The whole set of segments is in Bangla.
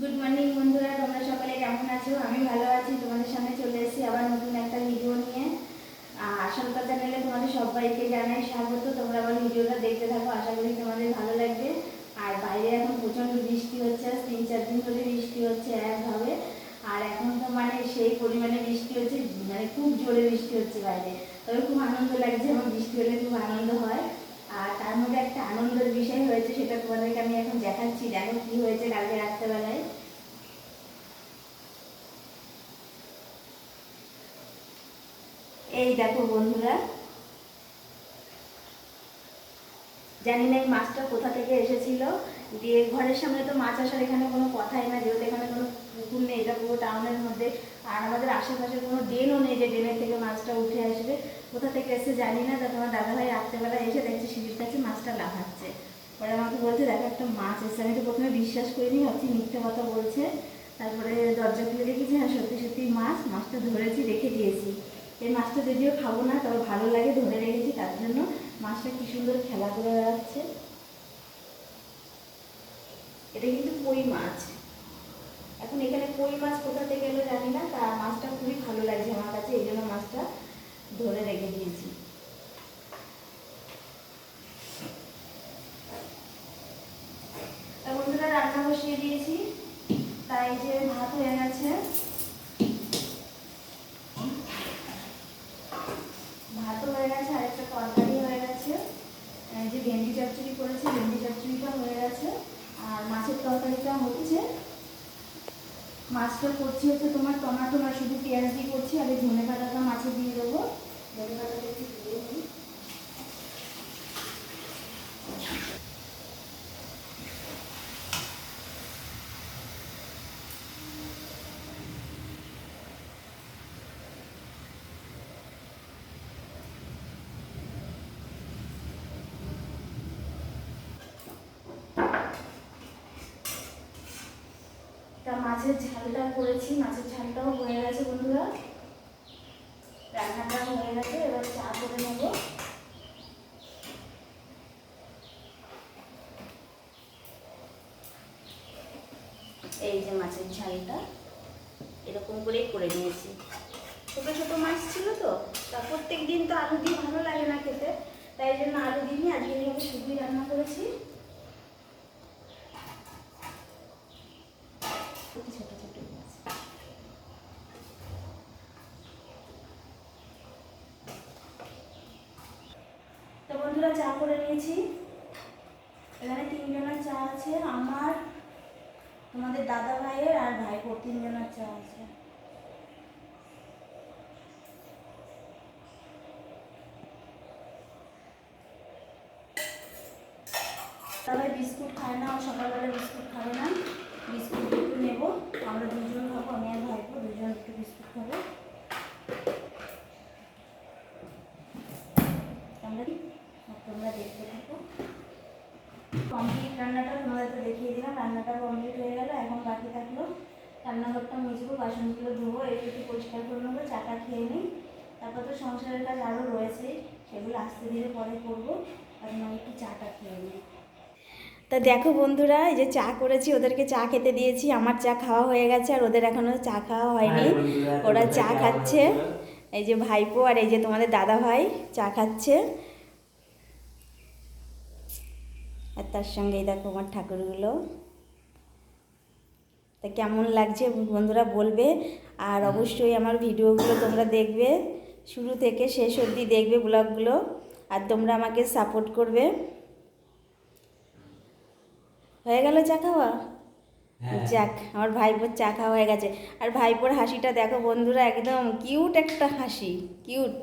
গুড মর্নিং বন্ধুরা, তোমরা সকলে কেমন আছো? আমি ভালো আছি। তোমাদের সামনে চলে এসেছি আবার নতুন একটা ভিডিও নিয়ে। আসল কথা চ্যানেলে তোমাদের সবাইকে জানাই স্বাগত। তোমরা আবার ভিডিওটা দেখতে থাকো, আশা করি তোমাদের ভালো লাগবে। আর বাইরে এখন প্রচণ্ড বৃষ্টি হচ্ছে, 3-4 দিন ধরে বৃষ্টি হচ্ছে একভাবে। আর এখন তো মানে সেই পরিমাণে বৃষ্টি হচ্ছে, মানে খুব জোরে বৃষ্টি হচ্ছে বাইরে। তবে খুব আনন্দ লাগছে, আমার বৃষ্টি হলে খুব আনন্দ হয়। আর তার মধ্যে একটা আনন্দের বিষয় হয়েছে, সেটা তোমাদেরকে আমি এখন দেখাচ্ছি। দেখো কি হয়েছে কালকে রাত্রেবেলায়। এই দেখো বন্ধুরা, জানি না এই মাছটা কোথা থেকে এসেছিল। দিয়ে ঘরের সামনে তো মাছ আসার এখানে কোনো কথাই না, যেহেতু এখানে কোনো পুকুর নেই, এটা পুরো টাউনের মধ্যে। আর আমাদের আশেপাশে কোনো ড্রেনও নেই যে ড্রেনের থেকে মাছটা উঠে আসবে। কোথা থেকে এসে জানি না। তা তোমার দাদাভাই রাত্রেবেলা এসে দেখছি সিঁড়ির কাছে মাছটা লাফাচ্ছে। পরে আমাকে বলছে দেখো একটা মাছ এসে। আমি তো প্রথমে বিশ্বাস করিনি, ভাবছি মিথ্যে কথা বলছে। তারপরে দরজা খুলে দেখেছি হ্যাঁ সত্যি সত্যি মাছটা ধরেছি, রেখে দিয়েছি। এই মাছটা যদিও খাবো না, তবে ভালো লাগে ধরে রেখেছি তার জন্য। মাছটা কি সুন্দর খেলা করে বেড়াচ্ছে। এটা কিন্তু কই মাছ। এখন এখানে কই মাছ কোথা থেকে এলো জানি না, তা মাছটা খুবই ভালো লাগছে আমার কাছে, এই জন্য মাছটা ধরে রেখে দিয়েছি। তা বন্ধুরা, রান্না বসিয়ে দিয়েছি। তাই যে ভাত হয়ে গেছে, ভাতও হয়ে গেছে, আর একটা তরকারি হয়ে গেছে। যে ভেন্ডি চচ্চড়ি করেছি, ভেন্ডি চচ্চড়িটা হয়ে গেছে। আর মাছের তরকারিটা হচ্ছে। মাছটা করছি হচ্ছে তোমার টমেটো না শুধু পেঁয়াজ দিয়ে করছি, আর এই ধনে পাতাটা মাছে দিয়ে দেবো। ধনে পাতাটা একটু দিয়ে দিই। তা মাছের ঝালটা করেছি, মাছের ঝালটাও হয়ে গেছে বন্ধুরা, রান্নাটা হয়ে গেছে। এবার চা করে নেবো। এই যে মাছের ঝালটা এরকম করেই করে নিয়েছি। ছোটো ছোটো মাছ ছিল তো, তা প্রত্যেক দিন তো আলু দিয়ে ভালো লাগে না খেতে, তাই জন্য আলু দিইনি, আজকে এইভাবে শুধুই রান্না করেছি। ছোটো ছোটো মাছ। তো বন্ধুরা, চা করে নিয়েছি। এখানে 3 জনের চা আছে, আমার, তোমাদের দাদা ভাইয়ের আর ভাইপোর 3 জনের চা আছে। তবে বিস্কুট খায় না, ও সকালবেলা বিস্কুট খাবে না। বিস্কুট একটু নেবো, আমরা 2জন খাবো, আমি আর ভাইপো 2জন একটু বিস্কুট খাবো। তোমরা দেখতে থাকো। কমপ্লিট রান্নাটা তোমাদের তো দেখিয়ে দিলাম, রান্নাটা কমপ্লিট হয়ে গেল। এখন বাকি থাকলো রান্নাঘরটা মুছবো, বাসনগুলো ধোবো, একটু একটু পরিষ্কার করে নেবো, চাটা খেয়ে নিই। তারপর তো সংসারের কাজ আরও রয়েছে, সেগুলো আস্তে ধীরে পরে করবো। এখন আমি একটু চাটা খেয়ে নিই। তা দেখো বন্ধুরা, এই যে চা করেছি, ওদেরকে চা খেতে দিয়েছি। আমার চা খাওয়া হয়ে গেছে, আর ওদের এখনও চা খাওয়া হয়নি। ওরা চা খাচ্ছে। এই যে ভাইপো আর এই যে তোমাদের দাদা ভাই চা খাচ্ছে। আর তার সঙ্গে এই দেখো আমার ঠাকুরগুলো। তা কেমন লাগছে বন্ধুরা বলবে। আর অবশ্যই আমার ভিডিওগুলো তোমরা দেখবে, শুরু থেকে শেষ অবধি দেখবে ব্লগগুলো। আর তোমরা আমাকে সাপোর্ট করবে। হয়ে গেল চা খাওয়া? যাক, আমার ভাইপোর চা খাওয়া হয়ে গেছে। আর ভাইপোর হাসিটা দেখো বন্ধুরা, একদম কিউট একটা হাসি, কিউট।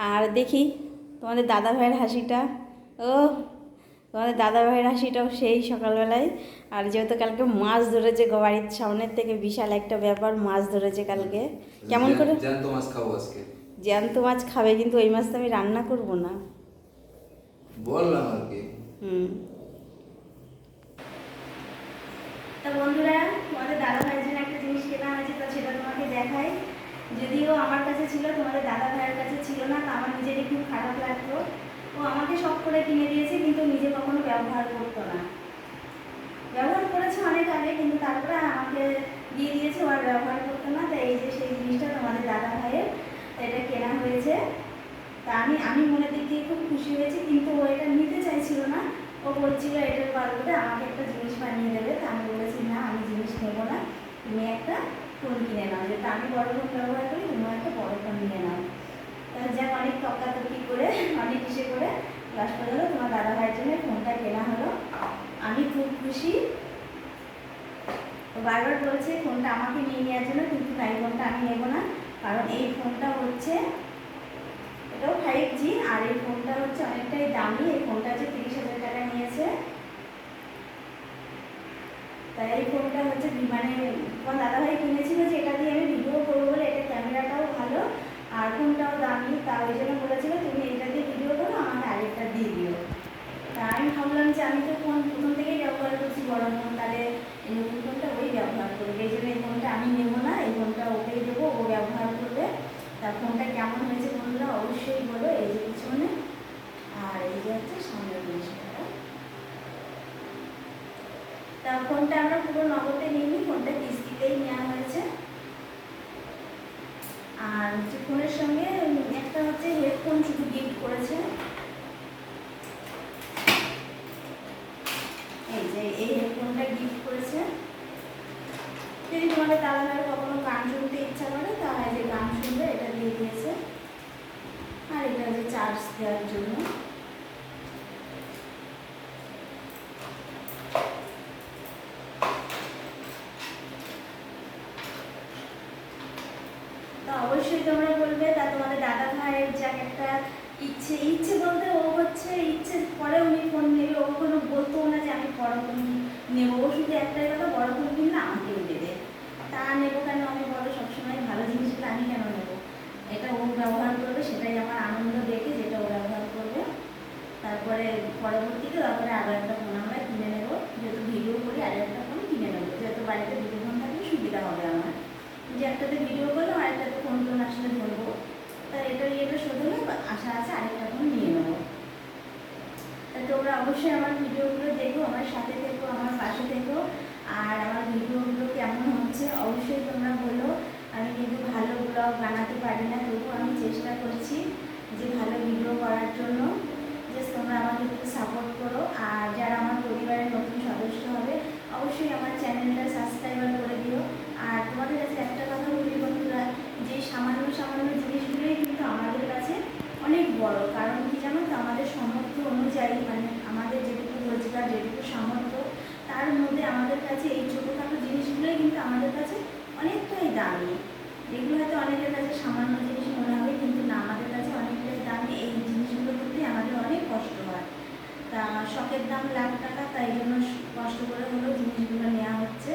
আর দেখি তোমাদের দাদা ভাইয়ের হাসিটা, ও তোমাদের দাদা ভাইয়ের হাসিটাও সেই সকালবেলায়। আর যেহেতু কালকে মাছ ধরেছে বাড়ির সামনের থেকে, বিশাল একটা ব্যাপার, মাছ ধরেছে কালকে। কেমন করে জ্যান্ত মাছ খাবো আজকে? জ্যান্ত মাছ খাবে, কিন্তু ওই মাছ তো আমি রান্না করবো না। বললাম আর কি। তা বন্ধুরা, তোমাদের দাদা ভাইয়ের জন্য একটা জিনিস কেনা হয়েছে, তো সেটা তোমাকে দেখাই। যদিও আমার কাছে ছিল, তোমাদের দাদা ভাইয়ের কাছে ছিল না, তা আমার নিজেরই খুব খারাপ লাগতো। ও আমাকে শখ করে কিনে দিয়েছে, কিন্তু নিজে কখনো ব্যবহার করতো না। ব্যবহার করেছে অনেক আগে, কিন্তু তারপরে দিয়ে দিয়েছে, ওর ব্যবহার করতো না। তাই এই যে সেই জিনিসটা তোমাদের দাদা ভাইয়ের, এটা কেনা হয়েছে। তা আমি মনের দিক দিয়ে খুব খুশি হয়েছি, কিন্তু ও এটা নিতে চাইছিল না। ও বলছিল এটার বদলে আমাকে একটা জিনিস বানিয়ে দেবে। তা আমি বলেছি না, আমি জিনিস নেবো না, তুমি একটা ফোন কিনে নাও, যেটা আমি বড় ফোন ব্যবহার করি, তুমিও একটা বড় ফোন নিয়ে নাও। তা যাক, অনেক তর্কাতর্কি করে অনেক ইসে করে লাস্ট পর্যন্ত তোমার দাদা ভাইয়ের জন্য ফোনটা কেনা হলো। আমি খুব খুশি। তো বারবার বলছে ফোনটা আমাকে নিয়ে নেওয়ার জন্য, কিন্তু এই ফোনটা আমি নেবো না, কারণ এই ফোনটা হচ্ছে এটাও 5G, আর এই ফোনটা হচ্ছে অনেকটাই দামি। এই ফোনটা হচ্ছে 30,000 টাকা নিয়েছে। তাই এই ফোনটা হচ্ছে মানে তোমার দাদাভাই কিনেছিল যে এটা দিয়ে আমি ভিডিও করবো বলে, এটা ক্যামেরাটাও ভালো আর ফোনটাও দামি। তা ওই জন্য বলেছিল তুমি এটা দিয়ে ভিডিও করো, আমাকে আরেকটা দিয়ে দিও। তা আমি ভাবলাম যে আমি তো ফোন প্রথম থেকেই ব্যবহার করছি বড় ফোন, তাহলে এই নতুন ফোনটা ওই ব্যবহার করবে। এই জন্য এই ফোনটা আমি নেবো না, এই ফোনটা ওকেই দেবো, ও ব্যবহার করবে। তা ফোনটা কেমন হয়েছে বন্ধুরা অবশ্যই বলো। এই যে পিছনে আর এই যে হচ্ছে সামনের জিনিসটা। তা ফোনটা আমরা পুরো নগদে নিইনি, ফোনটা কিস্তিতেই নেওয়া হয়েছে। আর হচ্ছে ফোনের সঙ্গে একটা হচ্ছে হেডফোন শুধু গিফট করেছে। এই যে এই হেডফোনটা গিফট করেছে। যদি তোমাদের দাদা ভাই কখনো গান শুনতে ইচ্ছা করে তাহলে যে গান শুনবে এটা দিয়ে দিয়েছে। আর এটা হচ্ছে চার্জ দেওয়ার জন্য। তো অবশ্যই তোমরা বলবে, তা তোমাদের দাদা ভাইয়ের যা একটা ইচ্ছে বলতে ও হচ্ছে ইচ্ছে পরে উনি ফোন নেবে, ও কোনো বলতো না যে আমি বড় ফোন নেবো। ও শুধু একটাই কথা, বড় ফোন কিনলে আমাকেও দেবে। তা নেবো কেন, আমি বলো সবসময় ভালো জিনিসগুলো আমি কেন নেবো? এটা ও ব্যবহার করবে, সেটাই আমার আনন্দ দেখে, যেটা ও ব্যবহার করবে। তারপরে পরবর্তীতে তারপরে আরও একটা ফোন আমরা কিনে নেবো, যেহেতু ভিডিও করি আরও একটা ফোন কিনে নেবো, যেহেতু বাড়িতে দুটো ফোন থাকলে সুবিধা হবে আমার, যে একটাতে ভিডিও করলাম আর একটাতে ফোন টোন আসলে ধরবো। তা এটা শোধ হলে আশা আছে আরেকটা ফোন নিয়ে নেবো। তা তোমরা অবশ্যই আমার ভিডিওগুলো দেখো, আমার সাথে থেকো, আমার পাশে থেকো। আর আমার ভিডিওগুলো কেমন হচ্ছে অবশ্যই তোমরা বলো। আমি কিন্তু ভালো ব্লগ বানাতে পারি না, তবুও আমি চেষ্টা করছি যে ভালো ভিডিও করার জন্য। যে তোমরা আমাকে একটু সাপোর্ট করো। আর যারা আমার পরিবারের নতুন সদস্য হবে অবশ্যই আমার চ্যানেলটা সাবস্ক্রাইবার করে দিও। আর তোমাদের কাছে একটা কথা বলি বন্ধুরা, যে সামান্য সামান্য জিনিসগুলোই কিন্তু আমাদের কাছে অনেক বড়। কারণ কি জানো তো, আমাদের সামর্থ্য অনুযায়ী, মানে আমাদের যেটুকু রোজগার, যেটুকু সামর্থ্য, তার মধ্যে আমাদের কাছে এই ছোটোখাটো জিনিসগুলোই কিন্তু আমাদের কাছে অনেকটাই দামি। এগুলো হয়তো অনেকের কাছে সামান্য জিনিস মনে হবে, কিন্তু না, আমাদের কাছে অনেকটাই দামি। এই জিনিসগুলো করতে আমাদের অনেক কষ্ট হয়। তা শখের দাম লাখ টাকা, তাই জন্য কষ্ট করে হলেও জিনিসগুলো নেওয়া হচ্ছে।